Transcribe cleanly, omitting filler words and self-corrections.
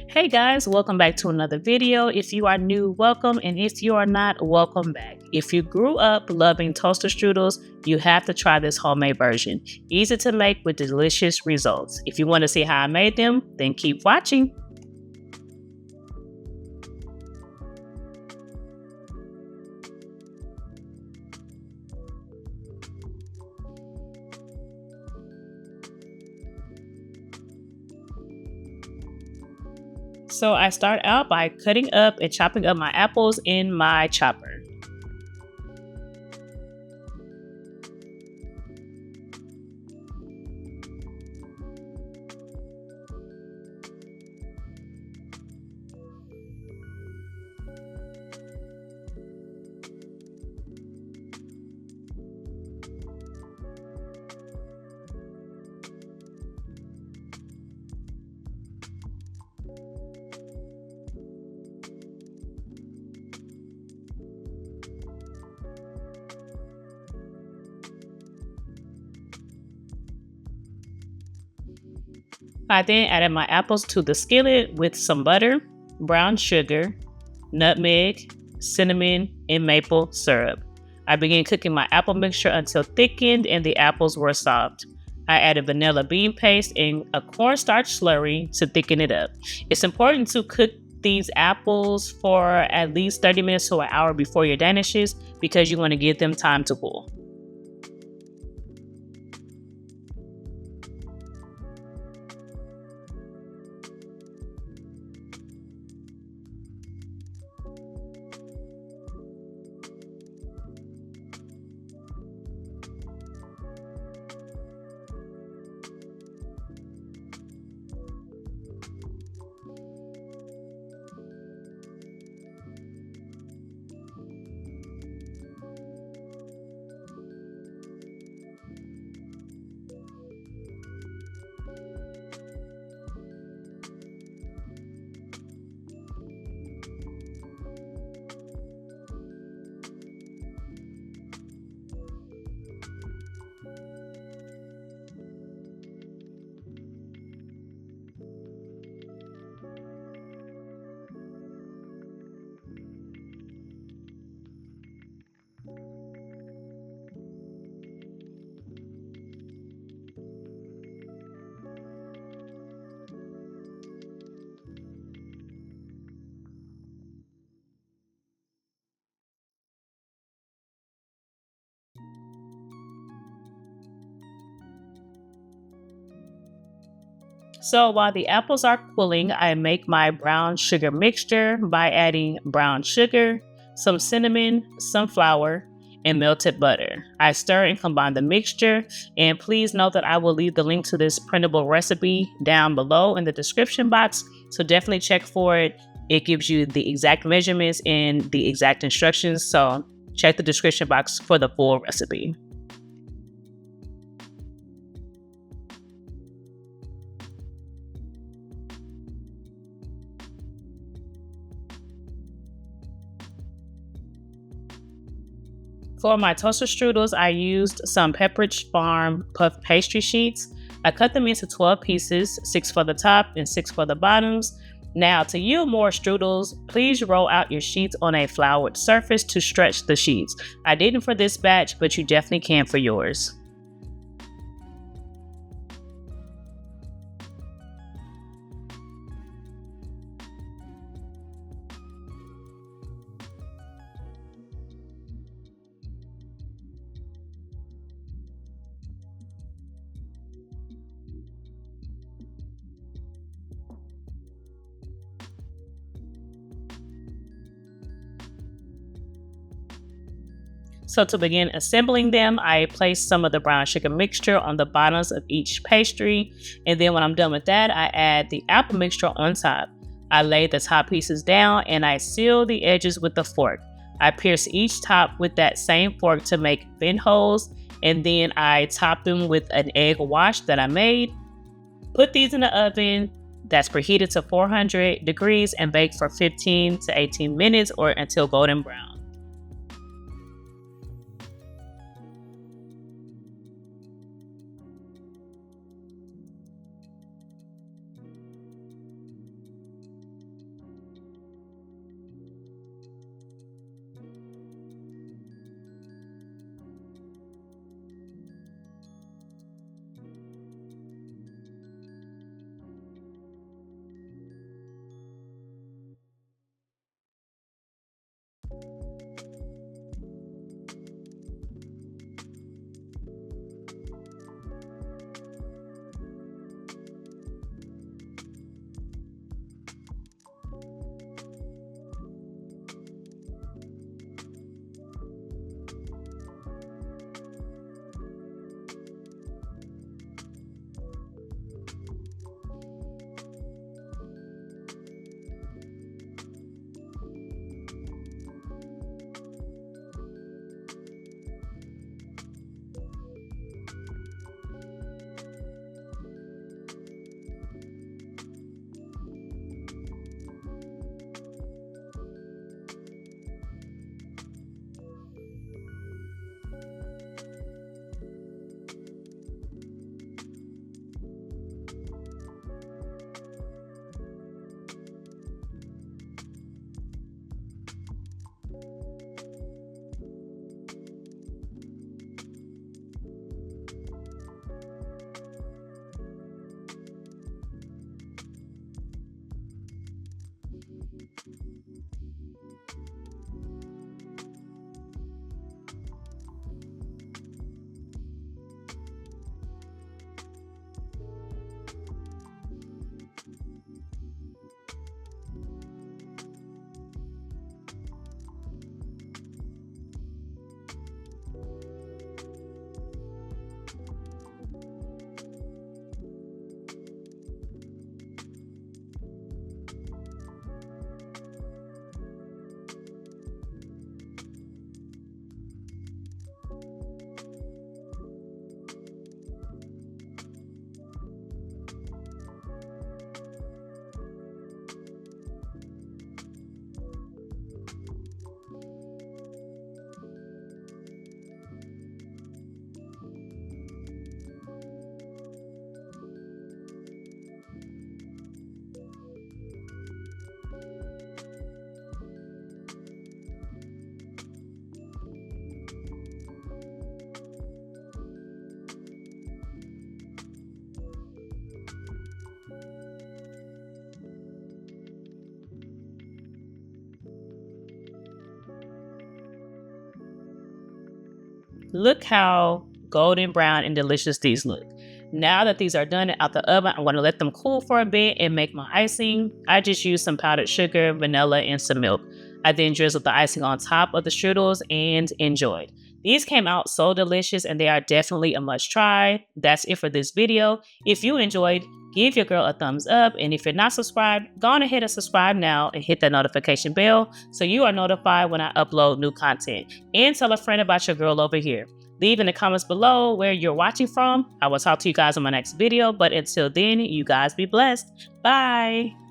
Hey guys, welcome back to another video. If you are new, welcome, and if you are not, welcome back. If you grew up loving toaster strudels, you have to try this homemade version. Easy to make with delicious results. If you want to see how I made them, then keep watching. So I start out by cutting up and chopping up my apples in my chopper. I then added my apples to the skillet with some butter, brown sugar, nutmeg, cinnamon, and maple syrup. I began cooking my apple mixture until thickened and the apples were soft. I added vanilla bean paste and a cornstarch slurry to thicken it up. It's important to cook these apples for at least 30 minutes to an hour before your danishes because you want to give them time to cool. So while the apples are cooling, I make my brown sugar mixture by adding brown sugar, some cinnamon, some flour, and melted butter. I stir and combine the mixture, and please note that I will leave the link to this printable recipe down below in the description box, so definitely check for it. It gives you the exact measurements and the exact instructions, so check the description box for the full recipe. For my toaster strudels, I used some Pepperidge Farm puff pastry sheets. I cut them into 12 pieces, 6 for the top and 6 for the bottoms. Now, to yield more strudels, please roll out your sheets on a floured surface to stretch the sheets. I didn't for this batch, but you definitely can for yours. So to begin assembling them, I place some of the brown sugar mixture on the bottoms of each pastry. And then when I'm done with that, I add the apple mixture on top. I lay the top pieces down and I seal the edges with a fork. I pierce each top with that same fork to make vent holes. And then I top them with an egg wash that I made. Put these in the oven that's preheated to 400 degrees and bake for 15 to 18 minutes or until golden brown. Look how golden brown and delicious these look. Now that these are done out the oven, I'm going to let them cool for a bit and make my icing. I just used some powdered sugar, vanilla, and some milk. I then drizzled the icing on top of the strudels and enjoyed. These came out so delicious and they are definitely a must try. That's it for this video. If you enjoyed, give your girl a thumbs up, and if you're not subscribed, go on ahead and subscribe now and hit that notification bell so you are notified when I upload new content. And tell a friend about your girl over here. Leave in the comments below where you're watching from. I will talk to you guys on my next video, but until then, you guys be blessed. Bye!